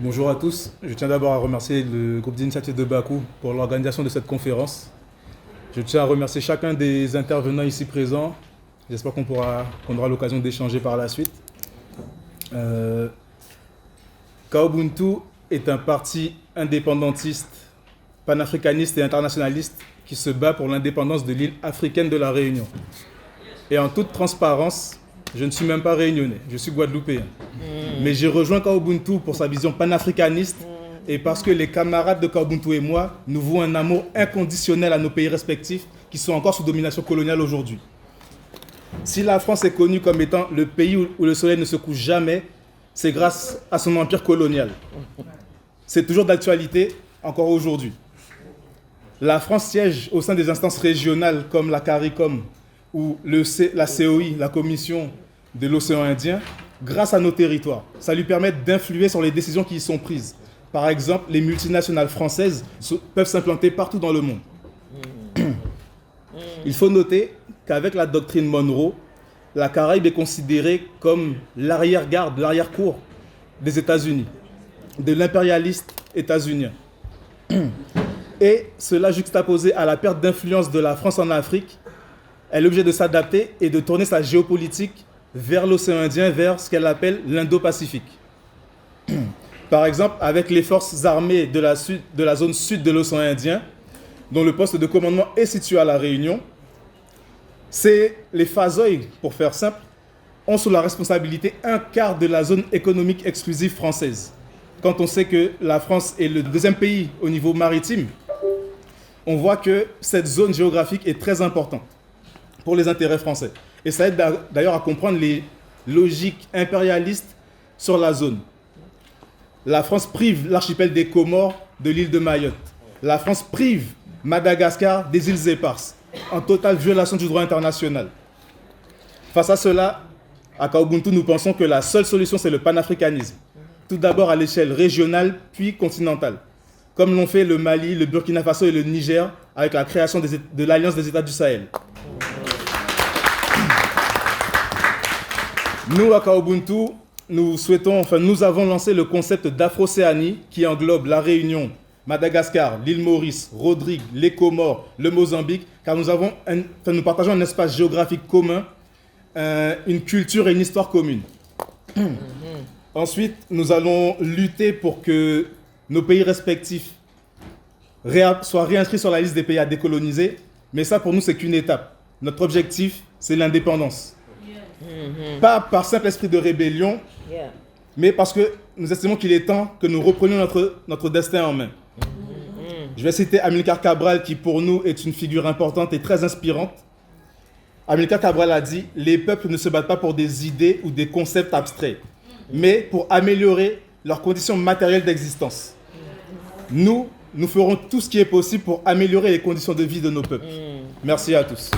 Bonjour à tous. Je tiens d'abord à remercier le groupe d'initiative de Bakou pour l'organisation de cette conférence. Je tiens à remercier chacun des intervenants ici présents. J'espère qu'on aura l'occasion d'échanger par la suite. Kaobuntu est un parti indépendantiste, panafricaniste et internationaliste qui se bat pour l'indépendance de l'île africaine de la Réunion. Et en toute transparence, je ne suis même pas réunionnais, je suis guadeloupéen. Mais j'ai rejoint Kaobuntu pour sa vision panafricaniste et parce que les camarades de Kaobuntu et moi, nous vouons un amour inconditionnel à nos pays respectifs qui sont encore sous domination coloniale aujourd'hui. Si la France est connue comme étant le pays où le soleil ne se couche jamais, c'est grâce à son empire colonial. C'est toujours d'actualité, encore aujourd'hui. La France siège au sein des instances régionales comme la CARICOM ou la COI, la Commission de l'océan Indien, grâce à nos territoires. Ça lui permet d'influer sur les décisions qui y sont prises. Par exemple, les multinationales françaises peuvent s'implanter partout dans le monde. Il faut noter qu'avec la doctrine Monroe, la Caraïbe est considérée comme l'arrière-garde, l'arrière-cour des États-Unis, de l'impérialiste états-unien. Et cela juxtaposé à la perte d'influence de la France en Afrique, elle est obligée de s'adapter et de tourner sa géopolitique vers l'océan Indien, vers ce qu'elle appelle l'Indo-Pacifique. Par exemple, avec les forces armées de la zone sud de l'océan Indien, dont le poste de commandement est situé à La Réunion, les Fazoïs, pour faire simple, ont sous la responsabilité un quart de la zone économique exclusive française. Quand on sait que la France est le deuxième pays au niveau maritime, on voit que cette zone géographique est très importante pour les intérêts français. Et ça aide d'ailleurs à comprendre les logiques impérialistes sur la zone. La France prive l'archipel des Comores de l'île de Mayotte. La France prive Madagascar des îles éparses, en totale violation du droit international. Face à cela, à Kaobuntu, nous pensons que la seule solution, c'est le panafricanisme. Tout d'abord à l'échelle régionale, puis continentale, comme l'ont fait le Mali, le Burkina Faso et le Niger avec la création de l'Alliance des États du Sahel. Nous, à Kaobuntu, nous avons lancé le concept d'Afrocéanie qui englobe la Réunion, Madagascar, l'île Maurice, Rodrigue, les Comores, le Mozambique, car nous partageons un espace géographique commun, une culture et une histoire commune. Ensuite, nous allons lutter pour que nos pays respectifs soient réinscrits sur la liste des pays à décoloniser, mais ça pour nous c'est qu'une étape. Notre objectif, c'est l'indépendance. Pas par simple esprit de rébellion, mais parce que nous estimons qu'il est temps que nous reprenions notre destin en main. Je vais citer Amilcar Cabral qui pour nous est une figure importante et très inspirante. Amilcar Cabral a dit « Les peuples ne se battent pas pour des idées ou des concepts abstraits, mais pour améliorer leurs conditions matérielles d'existence. » Nous ferons tout ce qui est possible pour améliorer les conditions de vie de nos peuples. Merci à tous.